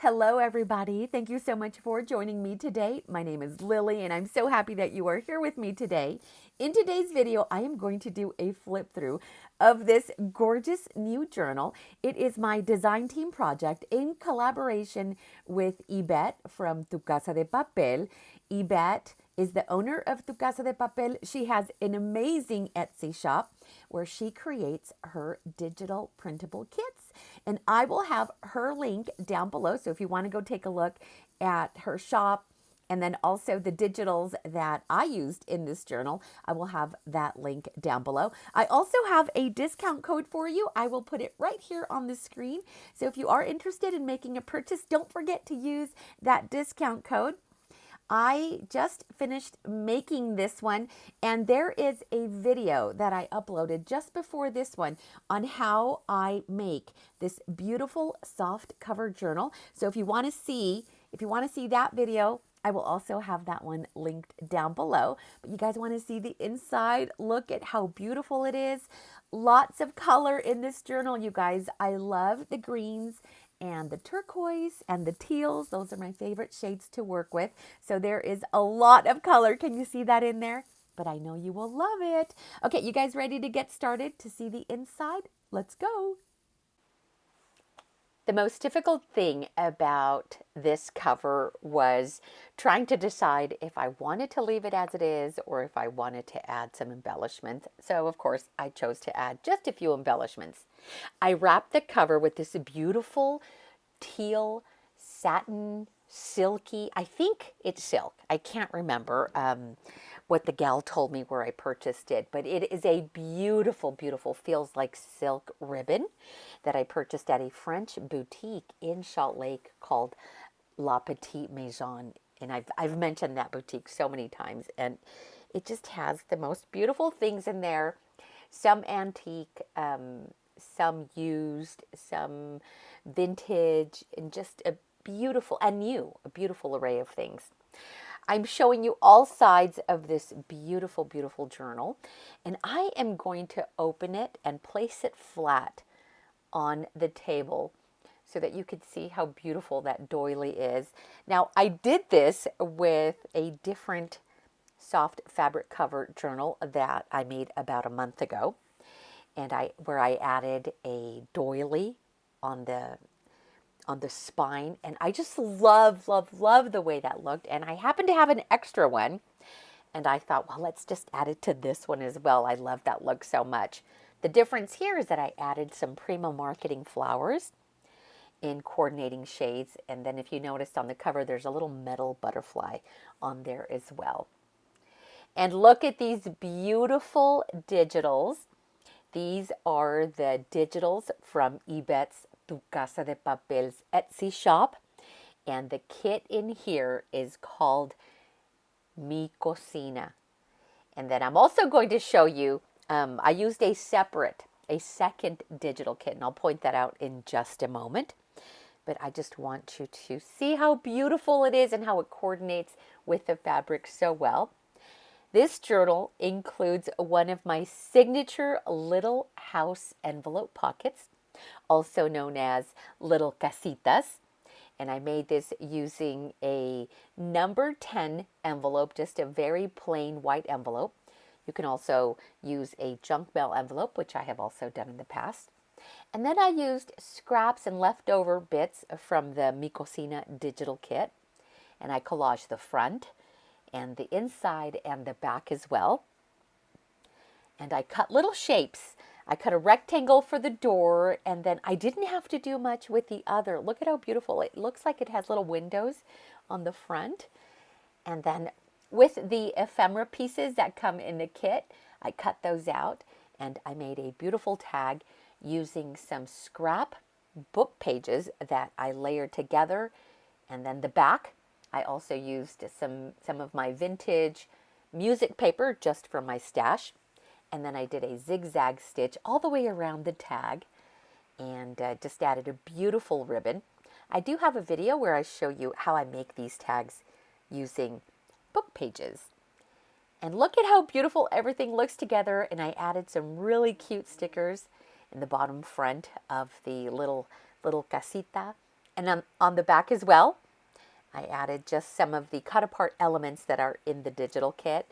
Hello, everybody. Thank you so much for joining me today. My name is Lily, and I'm so happy that you are here with me today. In today's video, I am going to do a flip through of this gorgeous new journal. It is my design team project in collaboration with Ibette from Tu Casa De Papel. Ibette is the owner of Tu Casa De Papel. She has an amazing Etsy shop where she creates her digital printable kits. And I will have her link down below. So if you want to go take a look at her shop and then also the digitals that I used in this journal, I will have that link down below. I also have a discount code for you. I will put it right here on the screen. So if you are interested in making a purchase, don't forget to use that discount code. I just finished making this one, and there is a video that I uploaded just before this one on how I make this beautiful soft cover journal. So if you want to see that video, I will also have that one linked down below. But you guys want to see the inside? Look at how beautiful it is. Lots of color in this journal, you guys. I love the greens and the turquoise and the teals. Those are my favorite shades to work with. So there is a lot of color. Can you see that in there? But I know you will love it. Okay, you guys ready to get started to see the inside? Let's go. The most difficult thing about this cover was trying to decide if I wanted to leave it as it is or if I wanted to add some embellishments. So, of course, I chose to add just a few embellishments. I wrapped the cover with this beautiful teal satin silky, I think it's silk. I can't remember what the gal told me where I purchased it, but it is a beautiful, beautiful, feels like silk ribbon that I purchased at a French boutique in Salt Lake called La Petite Maison. And I've mentioned that boutique so many times, and it just has the most beautiful things in there. Some antique, some used, some vintage, and just a beautiful array of things. I'm showing you all sides of this beautiful, beautiful journal, and I am going to open it and place it flat on the table so that you can see how beautiful that doily is. Now, I did this with a different soft fabric cover journal that I made about a month ago, and where I added a doily on the spine, and I just love the way that looked. And I happened to have an extra one, and I thought, well, let's just add it to this one as well. I love that look so much. The difference here is that I added some Prima Marketing flowers in coordinating shades, and then if you noticed on the cover, there's a little metal butterfly on there as well. And look at these beautiful digitals. These are the digitals from Ibette's Tu Casa De Papel's Etsy shop. And the kit in here is called Mi Cocina. And then I'm also going to show you, I used a second digital kit, and I'll point that out in just a moment. But I just want you to see how beautiful it is and how it coordinates with the fabric so well. This journal includes one of my signature little house envelope pockets, also known as little casitas. And I made this using a number 10 envelope, just a very plain white envelope. You can also use a junk mail envelope, which I have also done in the past. And then I used scraps and leftover bits from the Mi Cocina digital kit. And I collaged the front and the inside and the back as well. And I cut little shapes. I cut a rectangle for the door, and then I didn't have to do much with the other. Look at how beautiful. It looks like it has little windows on the front. And then with the ephemera pieces that come in the kit, I cut those out, and I made a beautiful tag using some scrap book pages that I layered together. And then the back, I also used some of my vintage music paper just for my stash. And then I did a zigzag stitch all the way around the tag and just added a beautiful ribbon. I do have a video where I show you how I make these tags using book pages. And look at how beautiful everything looks together. And I added some really cute stickers in the bottom front of the little casita And on the back as well, I added just some of the cut apart elements that are in the digital kit,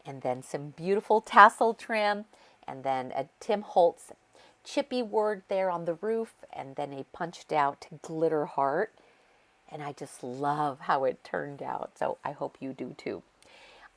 and then some beautiful tassel trim, and then a Tim Holtz chippy word there on the roof, and then a punched out glitter heart. And I just love how it turned out. So I hope you do too.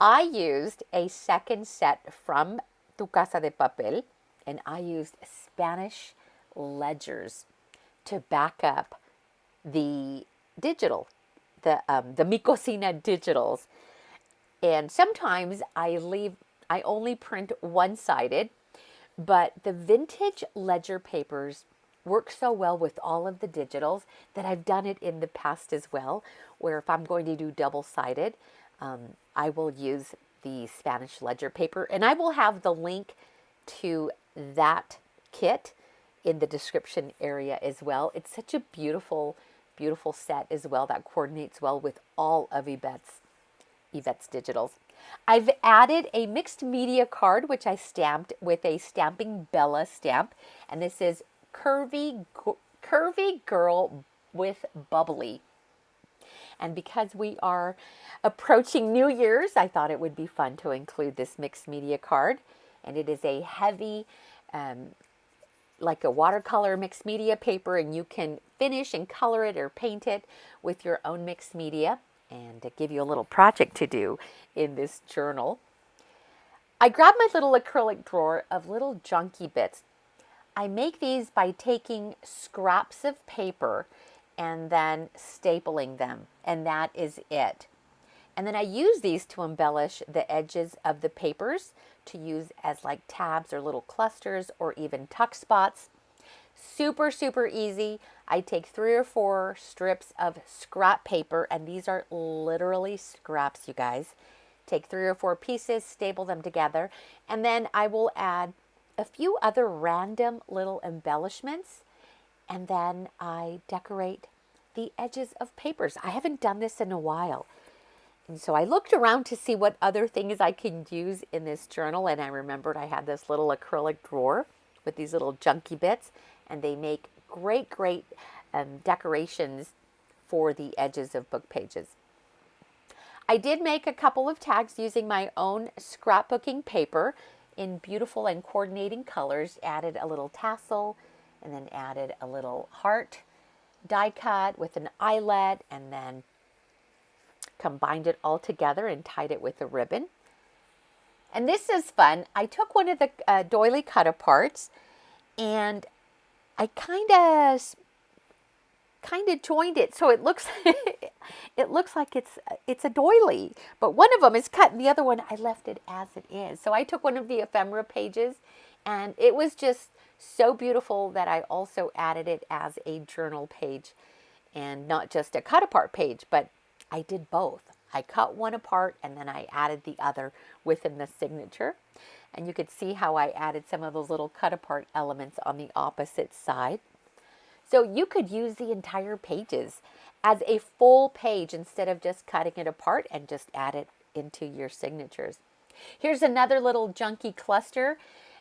I used a second set from Tu Casa de Papel, and I used Spanish ledgers to back up the digital, the Mi Cocina digitals. And sometimes I only print one-sided, but the vintage ledger papers work so well with all of the digitals that I've done it in the past as well, where if I'm going to do double-sided, I will use the Spanish ledger paper, and I will have the link to that kit in the description area as well. It's such a beautiful, beautiful set as well that coordinates well with all of Ibette's digitals. I've added a mixed media card, which I stamped with a Stamping Bella stamp, and this is Curvy Girl with Bubbly. And because we are approaching New Year's, I thought it would be fun to include this mixed media card. And it is a heavy, like a watercolor mixed media paper, and you can finish and color it or paint it with your own mixed media, and to give you a little project to do in this journal. I grabbed my little acrylic drawer of little junky bits. I make these by taking scraps of paper and then stapling them, and that is it. And then I use these to embellish the edges of the papers to use as like tabs or little clusters or even tuck spots. Super, super easy. I take 3 or 4 strips of scrap paper, and these are literally scraps, you guys. Take 3 or 4 pieces, staple them together, and then I will add a few other random little embellishments, and then I decorate the edges of papers. I haven't done this in a while. And so I looked around to see what other things I can use in this journal, and I remembered I had this little acrylic drawer with these little junky bits, and they make great, great decorations for the edges of book pages. I did make a couple of tags using my own scrapbooking paper in beautiful and coordinating colors, added a little tassel, and then added a little heart die cut with an eyelet, and then combined it all together and tied it with a ribbon. And this is fun. I took one of the doily cut aparts, and I kind of joined it so it looks like it's a doily, but one of them is cut and the other one I left it as it is. So I took one of the ephemera pages, and it was just so beautiful that I also added it as a journal page, and not just a cut apart page, but I did both. I cut one apart and then I added the other within the signature. And you could see how I added some of those little cut apart elements on the opposite side. So you could use the entire pages as a full page instead of just cutting it apart and just add it into your signatures. Here's another little junky cluster,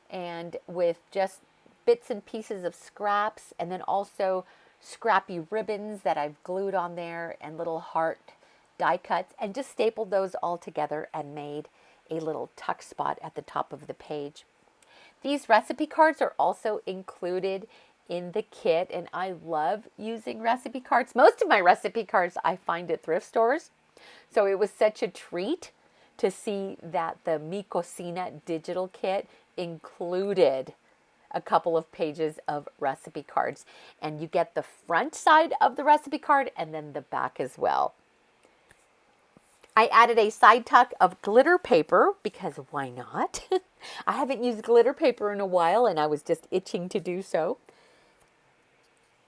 and with just bits and pieces of scraps, and then also scrappy ribbons that I've glued on there, and little heart die cuts, and just stapled those all together and made a little tuck spot at the top of the page. These recipe cards are also included in the kit, and I love using recipe cards. Most of my recipe cards I find at thrift stores, so it was such a treat to see that the Mi Cocina digital kit included a couple of pages of recipe cards, and you get the front side of the recipe card and then the back as well. I added a side tuck of glitter paper because why not? I haven't used glitter paper in a while, and I was just itching to do so.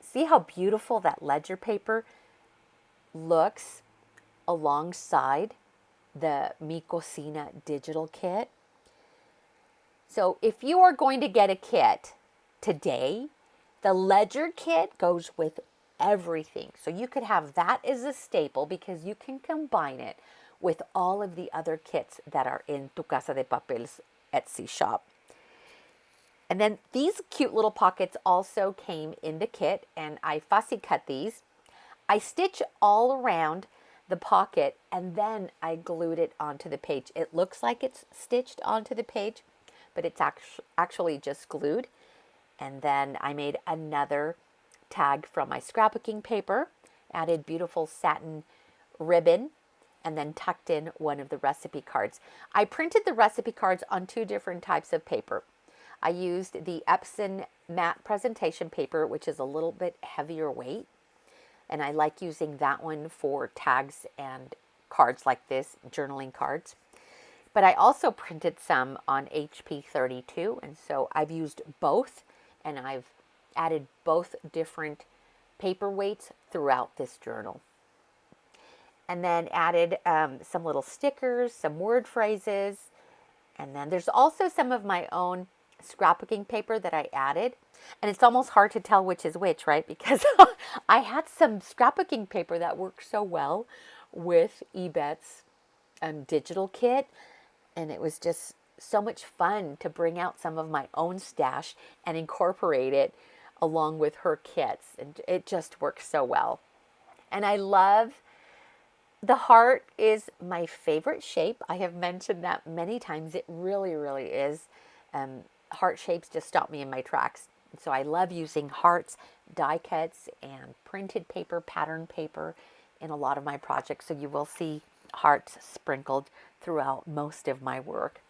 See how beautiful that ledger paper looks alongside the Mi Cocina digital kit? So if you are going to get a kit today, the ledger kit goes with everything. So you could have that as a staple because you can combine it with all of the other kits that are in Tu Casa de Papel's Etsy shop. And then these cute little pockets also came in the kit, and I fussy cut these I stitch all around the pocket and then I glued it onto the page. It looks like it's stitched onto the page, but it's actually just glued. And then I made another tag from my scrapbooking paper, added beautiful satin ribbon, and then tucked in one of the recipe cards. I printed the recipe cards on 2 different types of paper. I used the Epson matte presentation paper, which is a little bit heavier weight, and I like using that one for tags and cards like this, journaling cards. But I also printed some on HP 32, and so I've used both, and I've added both different paper weights throughout this journal. And then added some little stickers, some word phrases, and then there's also some of my own scrapbooking paper that I added. And it's almost hard to tell which is which, right? Because I had some scrapbooking paper that worked so well with Ibette's digital kit. And it was just so much fun to bring out some of my own stash and incorporate it along with her kits. And it just works so well. And I love the heart is my favorite shape. I have mentioned that many times. It really, really is. Heart shapes just stop me in my tracks. So I love using hearts, die cuts, and printed paper, pattern paper in a lot of my projects. So you will see hearts sprinkled throughout most of my work.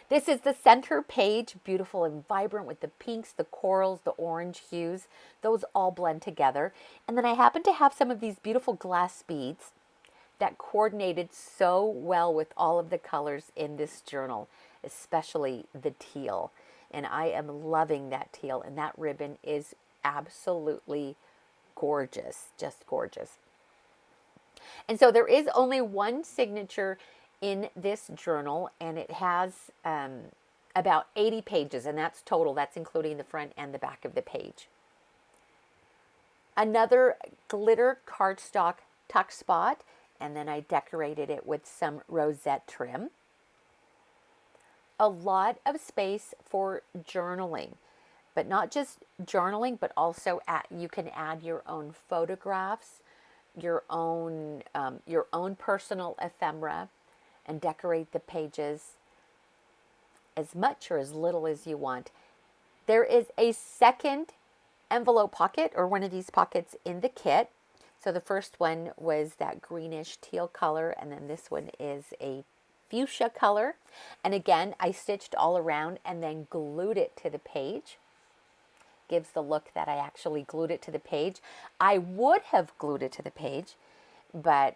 This is the center page, beautiful and vibrant with the pinks, the corals, the orange hues. Those all blend together. And then I happen to have some of these beautiful glass beads that coordinated so well with all of the colors in this journal, especially the teal. And I am loving that teal, and that ribbon is absolutely gorgeous, just gorgeous. And so there is only one signature in this journal, and it has about 80 pages, and that's total. That's including the front and the back of the page. Another glitter cardstock tuck spot, and then I decorated it with some rosette trim. A lot of space for journaling, but not just journaling, but also you can add your own photographs, your own personal ephemera, and decorate the pages as much or as little as you want. There is a second envelope pocket, or one of these pockets, in the kit. So the first one was that greenish teal color, and then this one is a fuchsia color. And again, I stitched all around and then glued it to the page. Gives the look that I actually glued it to the page. I would have glued it to the page, but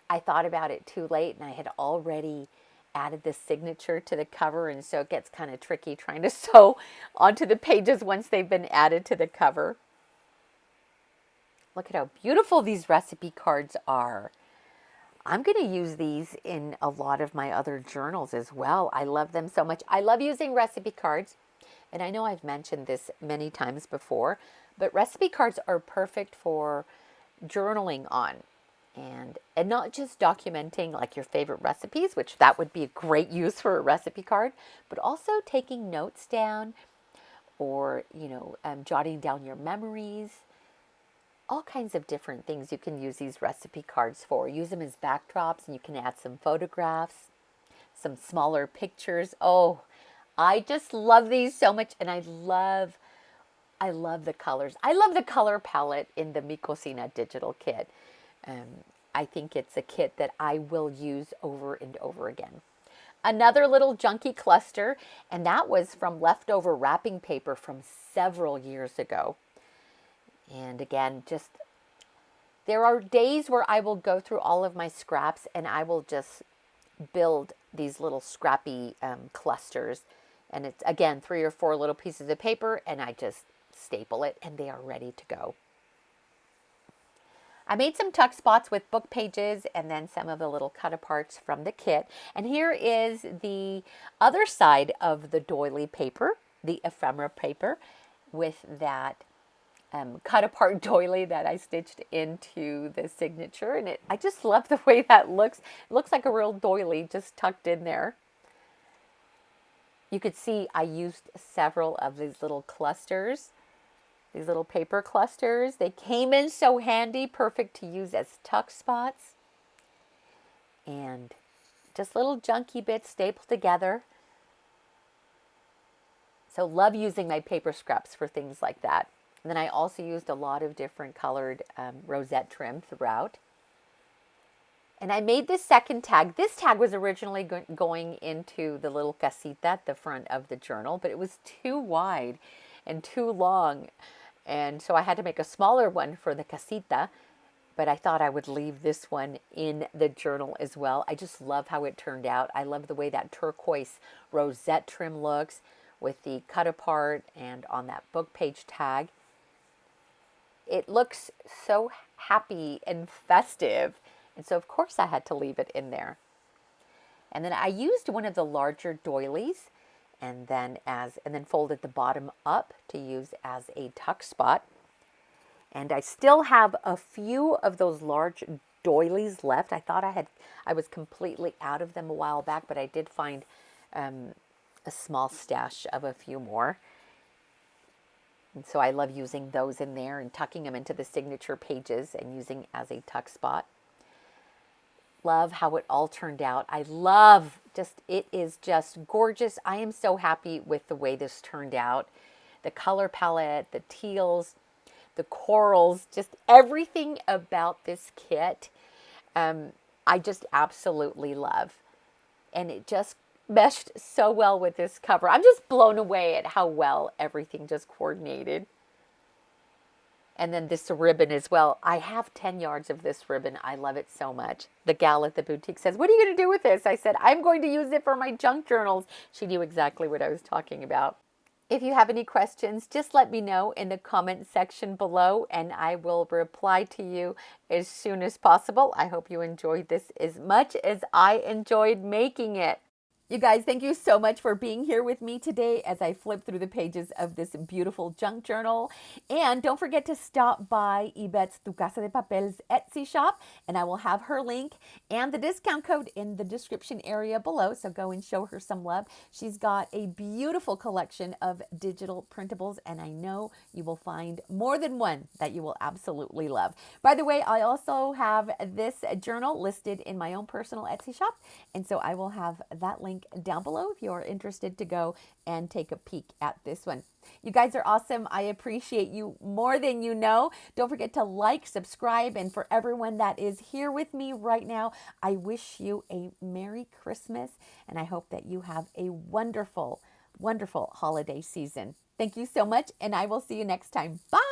I thought about it too late, and I had already added the signature to the cover, and so it gets kind of tricky trying to sew onto the pages once they've been added to the cover. Look at how beautiful these recipe cards are. I'm going to use these in a lot of my other journals as well. I love them so much. I love using recipe cards, and I know I've mentioned this many times before, but recipe cards are perfect for journaling on. And not just documenting like your favorite recipes, which that would be a great use for a recipe card, but also taking notes down, or jotting down your memories. All kinds of different things you can use these recipe cards for. Use them as backdrops, and you can add some photographs, some smaller pictures. Oh, I just love these so much, and I love the colors. I love the color palette in the Cocina digital kit. I think it's a kit that I will use over and over again. Another little junky cluster, and that was from leftover wrapping paper from several years ago. And again, there are days where I will go through all of my scraps and I will just build these little scrappy clusters. And it's, again, 3 or 4 little pieces of paper, and I just staple it, and they are ready to go. I made some tuck spots with book pages and then some of the little cut aparts from the kit. And here is the other side of the doily paper, the ephemera paper, with that cut apart doily that I stitched into the signature. And I just love the way that looks. It looks like a real doily just tucked in there. You could see I used several of these little clusters. These little paper clusters. They came in so handy, perfect to use as tuck spots. And just little junky bits stapled together. So love using my paper scraps for things like that. And then I also used a lot of different colored rosette trim throughout. And I made this second tag. This tag was originally going into the little casita at the front of the journal, but it was too wide and too long. And so I had to make a smaller one for the casita, but I thought I would leave this one in the journal as well. I just love how it turned out. I love the way that turquoise rosette trim looks with the cut apart and on that book page tag. It looks so happy and festive. And so of course I had to leave it in there. And then I used one of the larger doilies and then folded the bottom up to use as a tuck spot. And I still have a few of those large doilies left. I thought I was completely out of them a while back, but I did find a small stash of a few more. And so I love using those in there and tucking them into the signature pages and using as a tuck spot. Love how it all turned out. It is just gorgeous. I am so happy with the way this turned out. The color palette, the teals, the corals, just everything about this kit, I just absolutely love. And it just meshed so well with this cover. I'm just blown away at how well everything just coordinated. And then this ribbon as well. I have 10 yards of this ribbon. I love it so much. The gal at the boutique says, "What are you going to do with this?" I said, "I'm going to use it for my junk journals." She knew exactly what I was talking about. If you have any questions, just let me know in the comment section below and I will reply to you as soon as possible. I hope you enjoyed this as much as I enjoyed making it. You guys, thank you so much for being here with me today as I flip through the pages of this beautiful junk journal. And don't forget to stop by Ibette's Tu Casa De Papel's Etsy shop, and I will have her link and the discount code in the description area below, so go and show her some love. She's got a beautiful collection of digital printables, and I know you will find more than one that you will absolutely love. By the way, I also have this journal listed in my own personal Etsy shop, and so I will have that link down below if you're interested to go and take a peek at this one. You guys are awesome. I appreciate you more than you know. Don't forget to like, subscribe, and for everyone that is here with me right now, I wish you a Merry Christmas, and I hope that you have a wonderful, wonderful holiday season. Thank you so much, and I will see you next time. Bye!